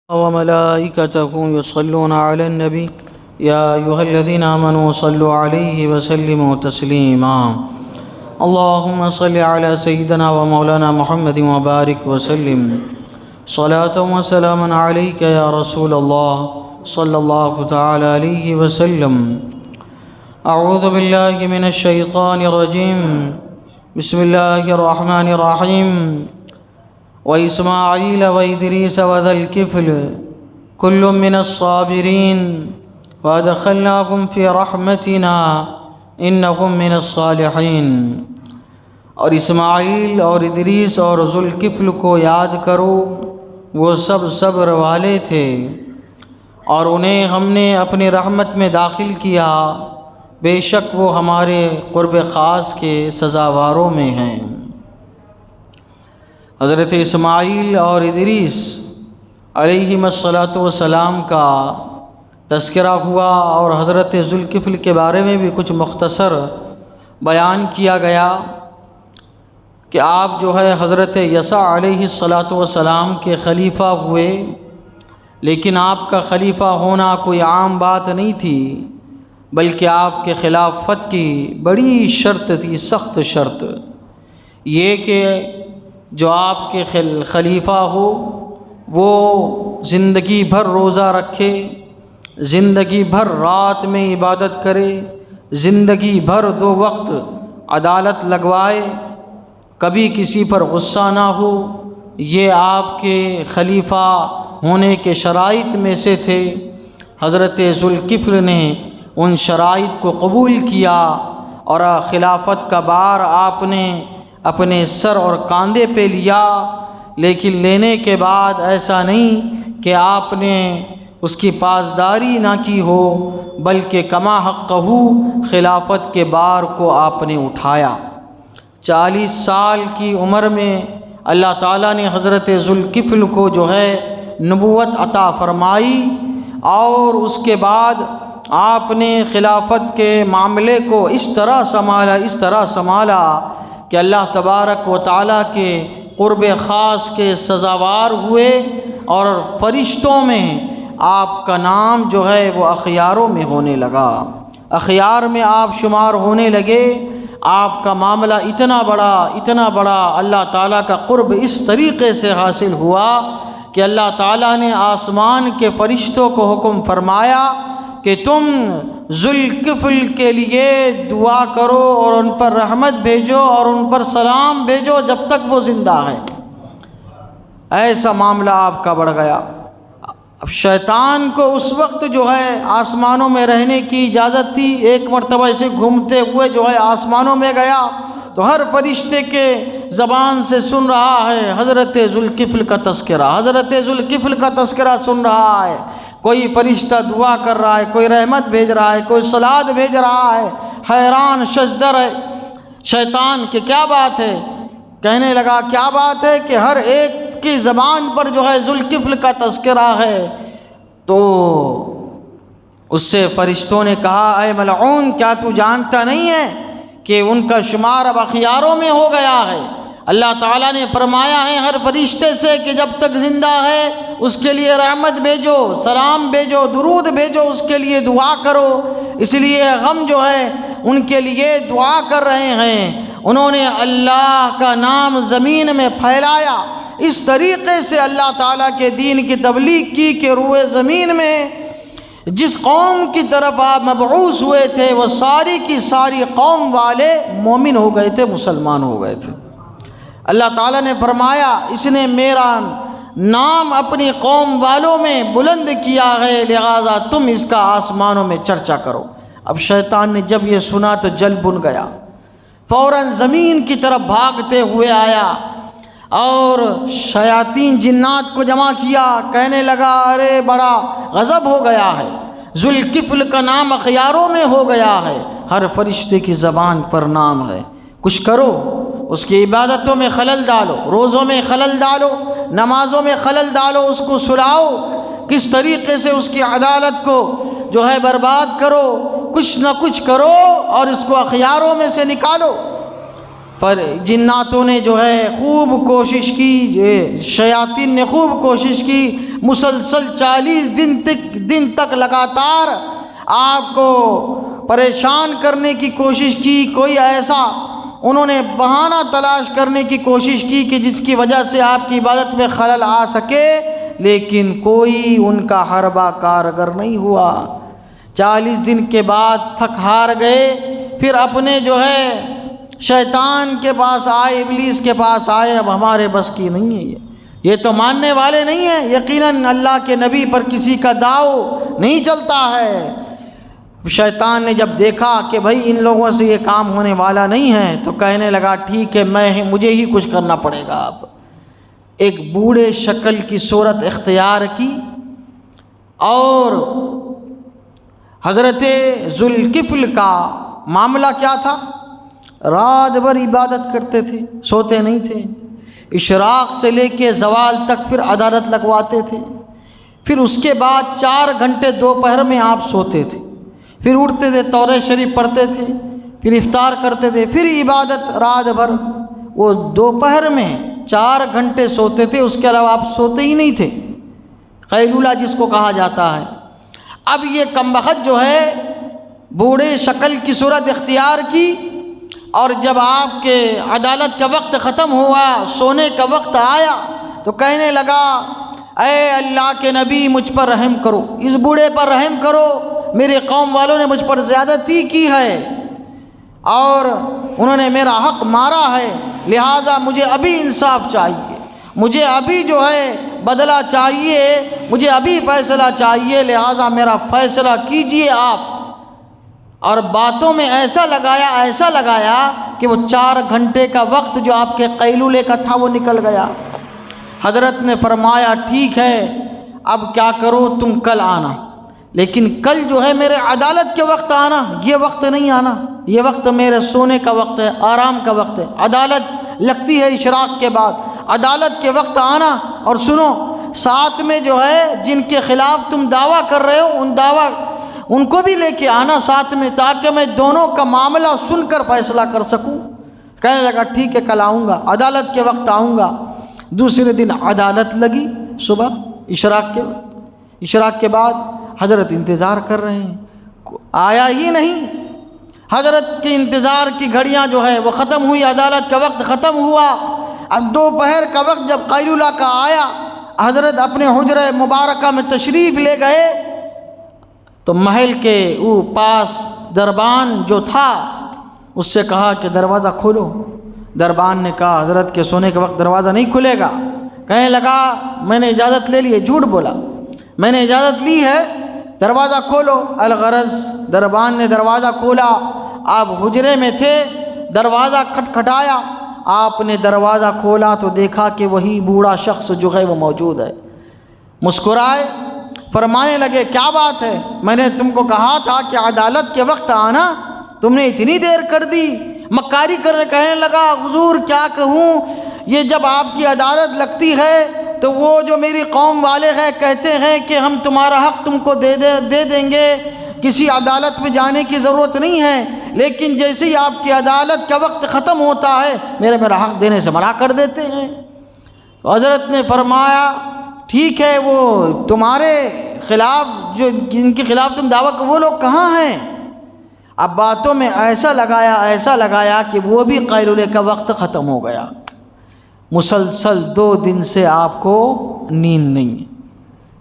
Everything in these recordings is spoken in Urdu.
وملائكته يصلون على النبي يا أيها الذين آمنوا صلوا عليه وسلموا تسليما اللهم صل على سيدنا ومولانا محمد وبارك وسلم صلاة وسلاما عليك يا رسول الله صلى الله تعالى عليه وسلم. أعوذ بالله من الشيطان الرجيم. بسم الله الرحمن الرحيم. وإسماعيل وإدريس وذا الكفل كل من الصابرين وأدخلناهم في رحمتنا إنهم من الصالحين. اور اسماعیل اور ادریس اور ذو الکفل کو یاد کرو، وہ سب صبر والے تھے اور انہیں ہم نے اپنی رحمت میں داخل کیا، بے شک وہ ہمارے قرب خاص کے سزاواروں میں ہیں. حضرت اسماعیل اور ادریس علیہم الصلاۃ والسلام کا تذکرہ ہوا اور حضرت ذو الکفل کے بارے میں بھی کچھ مختصر بیان کیا گیا کہ آپ جو ہے حضرت یسع علیہ الصلاۃ والسلام کے خلیفہ ہوئے، لیکن آپ کا خلیفہ ہونا کوئی عام بات نہیں تھی، بلکہ آپ کے خلافت کی بڑی شرط تھی، سخت شرط یہ کہ جو آپ کے خلیفہ ہو وہ زندگی بھر روزہ رکھے، زندگی بھر رات میں عبادت کرے، زندگی بھر 2 وقت عدالت لگوائے، کبھی کسی پر غصہ نہ ہو. یہ آپ کے خلیفہ ہونے کے شرائط میں سے تھے. حضرت ذو الکفل نے ان شرائط کو قبول کیا اور خلافت کا بار آپ نے اپنے سر اور کاندھے پہ لیا، لیکن لینے کے بعد ایسا نہیں کہ آپ نے اس کی پاسداری نہ کی ہو، بلکہ کما حقہ خلافت کے بار کو آپ نے اٹھایا. 40 سال کی عمر میں اللہ تعالیٰ نے حضرت ذو الکفل کو جو ہے نبوت عطا فرمائی، اور اس کے بعد آپ نے خلافت کے معاملے کو اس طرح سنبھالا کہ اللہ تبارک و تعالیٰ کے قرب خاص کے سزاوار ہوئے، اور فرشتوں میں آپ کا نام جو ہے وہ اخیاروں میں ہونے لگا، اخیار میں آپ شمار ہونے لگے. آپ کا معاملہ اتنا بڑا اللہ تعالیٰ کا قرب اس طریقے سے حاصل ہوا کہ اللہ تعالیٰ نے آسمان کے فرشتوں کو حکم فرمایا کہ تم ذو الکفل کے لیے دعا کرو اور ان پر رحمت بھیجو اور ان پر سلام بھیجو جب تک وہ زندہ ہے. ایسا معاملہ آپ کا بڑھ گیا. اب شیطان کو اس وقت جو ہے آسمانوں میں رہنے کی اجازت تھی. ایک مرتبہ اسے گھومتے ہوئے جو ہے آسمانوں میں گیا تو ہر فرشتے کے زبان سے سن رہا ہے حضرت ذو الکفل کا تذکرہ، حضرت ذو الکفل کا تذکرہ سن رہا ہے. کوئی فرشتہ دعا کر رہا ہے، کوئی رحمت بھیج رہا ہے، کوئی صلات بھیج رہا ہے. حیران ششدر ہے شیطان کہ کیا بات ہے. کہنے لگا کیا بات ہے کہ ہر ایک کی زبان پر جو ہے ذو الکفل کا تذکرہ ہے. تو اس سے فرشتوں نے کہا اے ملعون، کیا تو جانتا نہیں ہے کہ ان کا شمار اب اخیاروں میں ہو گیا ہے. اللہ تعالیٰ نے فرمایا ہے ہر فرشتے سے کہ جب تک زندہ ہے اس کے لیے رحمت بھیجو، سلام بھیجو، درود بھیجو، اس کے لیے دعا کرو. اس لیے ہم جو ہے ان کے لیے دعا کر رہے ہیں. انہوں نے اللہ کا نام زمین میں پھیلایا. اس طریقے سے اللہ تعالیٰ کے دین کی تبلیغ کی کہ روئے زمین میں جس قوم کی طرف آپ مبعوث ہوئے تھے وہ ساری کی ساری قوم والے مومن ہو گئے تھے، مسلمان ہو گئے تھے. اللہ تعالیٰ نے فرمایا اس نے میرا نام اپنی قوم والوں میں بلند کیا ہے، لہذا تم اس کا آسمانوں میں چرچا کرو. اب شیطان نے جب یہ سنا تو جل بن گیا، فوراً زمین کی طرف بھاگتے ہوئے آیا اور شیاطین جنات کو جمع کیا. کہنے لگا ارے بڑا غضب ہو گیا ہے، ذو الکفل کا نام اخیاروں میں ہو گیا ہے، ہر فرشتے کی زبان پر نام ہے. کچھ کرو، اس کی عبادتوں میں خلل ڈالو، روزوں میں خلل ڈالو، نمازوں میں خلل ڈالو، اس کو سلاؤ، کس طریقے سے اس کی عدالت کو جو ہے برباد کرو، کچھ نہ کچھ کرو اور اس کو اخیاروں میں سے نکالو. جناتوں نے جو ہے خوب کوشش کی، شیاطین نے خوب کوشش کی، مسلسل 40 دن تک لگاتار آپ کو پریشان کرنے کی کوشش کی۔ کوئی ایسا انہوں نے بہانہ تلاش کرنے کی کوشش کی کہ جس کی وجہ سے آپ کی عبادت میں خلل آ سکے، لیکن کوئی ان کا حربہ کارگر نہیں ہوا۔ 40 دن کے بعد تھک ہار گئے، پھر اپنے جو ہے شیطان کے پاس آئے، ابلیس کے پاس آئے، اب ہمارے بس کی نہیں ہے، یہ تو ماننے والے نہیں ہیں، یقیناً اللہ کے نبی پر کسی کا داؤ نہیں چلتا ہے۔ شیطان نے جب دیکھا کہ بھائی ان لوگوں سے یہ کام ہونے والا نہیں ہے تو کہنے لگا ٹھیک ہے، مجھے ہی کچھ کرنا پڑے گا۔ اب ایک بوڑھے شکل کی صورت اختیار کی اور حضرت ذوالکفل کا معاملہ کیا تھا؟ رات بھر عبادت کرتے تھے، سوتے نہیں تھے، اشراق سے لے کے زوال تک پھر عدالت لگواتے تھے، پھر اس کے بعد 4 گھنٹے دوپہر میں آپ سوتے تھے، پھر اٹھتے تھے، تورات شریف پڑھتے تھے، پھر افطار کرتے تھے، پھر عبادت رات بھر۔ وہ دوپہر میں 4 گھنٹے سوتے تھے، اس کے علاوہ آپ سوتے ہی نہیں تھے، قیلولہ جس کو کہا جاتا ہے۔ اب یہ کمبخت جو ہے بوڑھے شکل کی صورت اختیار کی، اور جب آپ کے عدالت کا وقت ختم ہوا، سونے کا وقت آیا، تو کہنے لگا اے اللہ کے نبی مجھ پر رحم کرو، اس بوڑھے پر رحم کرو، میرے قوم والوں نے مجھ پر زیادتی کی ہے اور انہوں نے میرا حق مارا ہے، لہٰذا مجھے ابھی انصاف چاہیے، مجھے ابھی جو ہے بدلہ چاہیے، مجھے ابھی فیصلہ چاہیے، لہٰذا میرا فیصلہ کیجئے آپ۔ اور باتوں میں ایسا لگایا کہ وہ 4 گھنٹے کا وقت جو آپ کے قیلولے کا تھا وہ نکل گیا۔ حضرت نے فرمایا ٹھیک ہے، اب کیا کرو، تم کل آنا، لیکن کل جو ہے میرے عدالت کے وقت آنا، یہ وقت نہیں آنا، یہ وقت میرے سونے کا وقت ہے، آرام کا وقت ہے، عدالت لگتی ہے اشراق کے بعد، عدالت کے وقت آنا، اور سنو ساتھ میں جو ہے جن کے خلاف تم دعویٰ کر رہے ہو ان کو بھی لے کے آنا ساتھ میں، تاکہ میں دونوں کا معاملہ سن کر فیصلہ کر سکوں۔ کہنے لگا ٹھیک ہے، کل آؤں گا، عدالت کے وقت آؤں گا۔ دوسرے دن عدالت لگی صبح اشراق کے وقت، اشراق کے بعد حضرت انتظار کر رہے ہیں، آیا ہی نہیں۔ حضرت کے انتظار کی گھڑیاں جو ہے وہ ختم ہوئی، عدالت کا وقت ختم ہوا۔ اب دوپہر کا وقت جب قیلولہ کا آیا، حضرت اپنے حجرہ مبارکہ میں تشریف لے گئے تو محل کے پاس دربان جو تھا اس سے کہا کہ دروازہ کھولو۔ دربان نے کہا حضرت کے سونے کے وقت دروازہ نہیں کھلے گا۔ کہنے لگا میں نے اجازت لے لی ہے، جھوٹ بولا، میں نے اجازت لی ہے، دروازہ کھولو۔ الغرض دربان نے دروازہ کھولا، آپ حجرے میں تھے، دروازہ کھٹکھٹایا، آپ نے دروازہ کھولا تو دیکھا کہ وہی بوڑھا شخص جو ہے وہ موجود ہے۔ مسکرائے، فرمانے لگے کیا بات ہے، میں نے تم کو کہا تھا کہ عدالت کے وقت آنا، تم نے اتنی دیر کر دی۔ مکاری کرنے کہنے لگا حضور کیا کہوں، یہ جب آپ کی عدالت لگتی ہے تو وہ جو میری قوم والے ہیں کہتے ہیں کہ ہم تمہارا حق تم کو دے دیں گے، کسی عدالت میں جانے کی ضرورت نہیں ہے، لیکن جیسے ہی آپ کی عدالت کا وقت ختم ہوتا ہے میرا حق دینے سے منع کر دیتے ہیں۔ تو حضرت نے فرمایا ٹھیک ہے، وہ تمہارے خلاف جن کے خلاف تم دعویٰ کرو وہ لوگ کہاں ہیں؟ اب باتوں میں ایسا لگایا کہ وہ بھی قیلولے کا وقت ختم ہو گیا۔ مسلسل 2 دن سے آپ کو نیند نہیں ہے،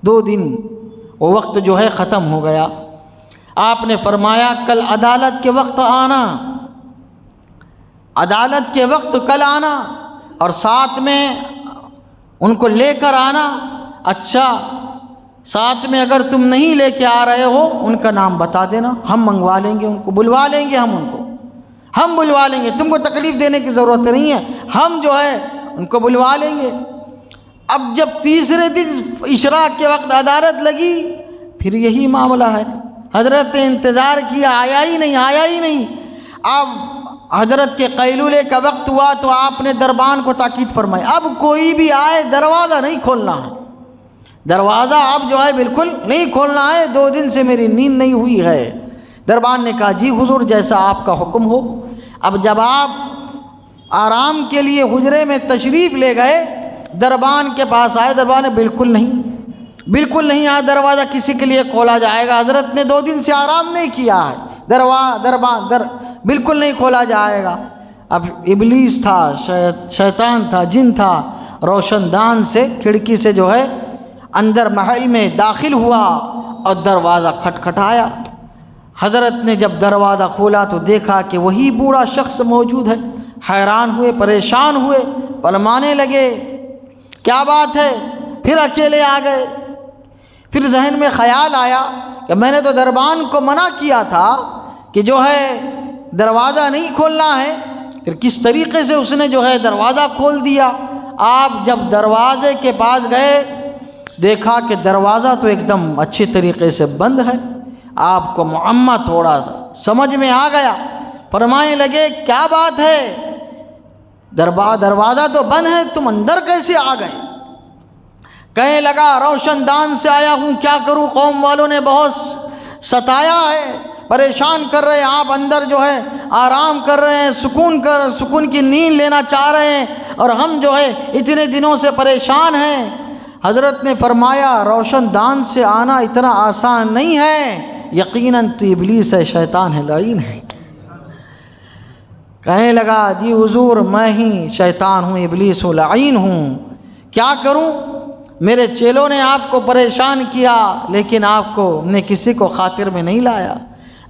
2 دن وہ وقت جو ہے ختم ہو گیا۔ آپ نے فرمایا کل عدالت کے وقت آنا، عدالت کے وقت کل آنا، اور ساتھ میں ان کو لے کر آنا۔ اچھا ساتھ میں اگر تم نہیں لے کے آ رہے ہو ان کا نام بتا دینا، ہم منگوا لیں گے، ان کو بلوا لیں گے، ہم بلوا لیں گے، تم کو تکلیف دینے کی ضرورت نہیں ہے، ہم جو ہے ان کو بلوا لیں گے۔ اب جب تیسرے دن اشراق کے وقت عدالت لگی پھر یہی معاملہ ہے، حضرت نے انتظار کیا، آیا ہی نہیں۔ اب حضرت کے قیلولے کا وقت ہوا تو آپ نے دربان کو تاکید فرمائی اب کوئی بھی آئے دروازہ نہیں کھولنا ہے، دروازہ اب جو ہے بالکل نہیں کھولنا ہے، 2 دن سے میری نیند نہیں ہوئی ہے۔ دربان نے کہا جی حضور جیسا آپ کا حکم ہو۔ اب جب آپ آرام کے لیے حجرے میں تشریف لے گئے، دربان کے پاس آئے، دربان نے بالکل نہیں آیا، دروازہ کسی کے لیے کھولا جائے گا، حضرت نے 2 دن سے آرام نہیں کیا ہے، بالکل نہیں کھولا جائے گا۔ اب ابلیس تھا، شیطان تھا، جن تھا، روشن دان سے کھڑکی سے جو ہے اندر محل میں داخل ہوا اور دروازہ کھٹکھٹایا۔ حضرت نے جب دروازہ کھولا تو دیکھا کہ وہی بوڑھا شخص موجود ہے۔ حیران ہوئے، پریشان ہوئے، پلمانے لگے، کیا بات ہے؟ پھر اکیلے آ گئے۔ پھر ذہن میں خیال آیا کہ میں نے تو دربان کو منع کیا تھا کہ جو ہے دروازہ نہیں کھولنا ہے، پھر کس طریقے سے اس نے جو ہے دروازہ کھول دیا۔ آپ جب دروازے کے پاس گئے، دیکھا کہ دروازہ تو ایک دم اچھی طریقے سے بند ہے۔ آپ کو معمہ تھوڑا سا سمجھ میں آ گیا، فرمانے لگے کیا بات ہے، دروازہ تو بند ہے، تم اندر کیسے آ گئے؟ کہنے لگا روشن دان سے آیا ہوں، کیا کروں، قوم والوں نے بہت ستایا ہے، پریشان کر رہے ہیں، آپ اندر جو ہے آرام کر رہے ہیں، سکون کی نیند لینا چاہ رہے ہیں، اور ہم جو ہے اتنے دنوں سے پریشان ہیں۔ حضرت نے فرمایا روشن دان سے آنا اتنا آسان نہیں ہے، یقیناً تو ابلیس ہے، شیطان ہے، لعین ہے۔ کہنے لگا جی حضور میں ہی شیطان ہوں، ابلیس ہوں، لعین ہوں، کیا کروں؟ میرے چیلوں نے آپ کو پریشان کیا، لیکن آپ کو نے کسی کو خاطر میں نہیں لایا۔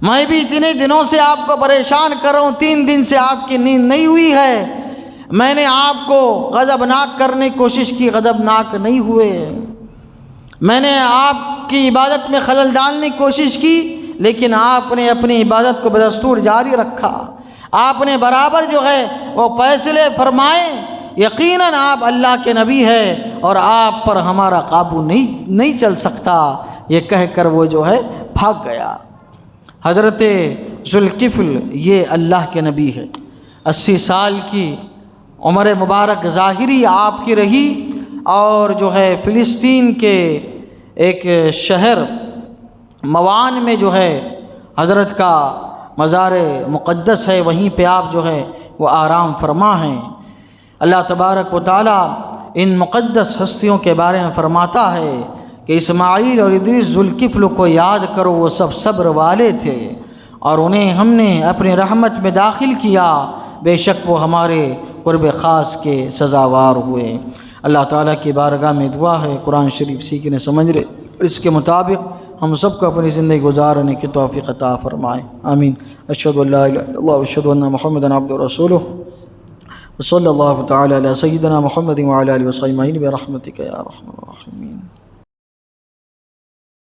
میں بھی اتنے دنوں سے آپ کو پریشان کر رہا ہوں، 3 دن سے آپ کی نیند نہیں ہوئی ہے، میں نے آپ کو غضبناک کرنے کی کوشش کی، غضبناک نہیں ہوئے، میں نے آپ کی عبادت میں خلل ڈالنے کی کوشش کی، لیکن آپ نے اپنی عبادت کو بدستور جاری رکھا، آپ نے برابر جو ہے وہ فیصلے فرمائے، یقیناً آپ اللہ کے نبی ہیں اور آپ پر ہمارا قابو نہیں چل سکتا، یہ کہہ کر وہ جو ہے بھاگ گیا۔ حضرت ذوالکفل یہ اللہ کے نبی ہے، 80 سال کی عمر مبارک ظاہری آپ کی رہی، اور جو ہے فلسطین کے ایک شہر موان میں جو ہے حضرت کا مزار مقدس ہے، وہیں پہ آپ جو ہے وہ آرام فرما ہیں۔ اللہ تبارک و تعالیٰ ان مقدس ہستیوں کے بارے میں فرماتا ہے کہ اسماعیل اور ادریس ذوالکفل کو یاد کرو، وہ سب صبر والے تھے اور انہیں ہم نے اپنی رحمت میں داخل کیا، بے شک وہ ہمارے قرب خاص کے سزاوار ہوئے۔ اللہ تعالیٰ کی بارگاہ میں دعا ہے قرآن شریف سیکھنے سمجھ رہے، اس کے مطابق ہم سب کو اپنی زندگی گزارنے کی توفیق عطا فرمائے، آمین۔ اشہد ان لا الہ الا اللہ واشہد ان محمدا عبدہ ورسولہ، وصلی اللہ تعالی علی سیدنا محمد وعلی آلہ وصحبہ اجمعین برحمتک یا ارحم الراحمین۔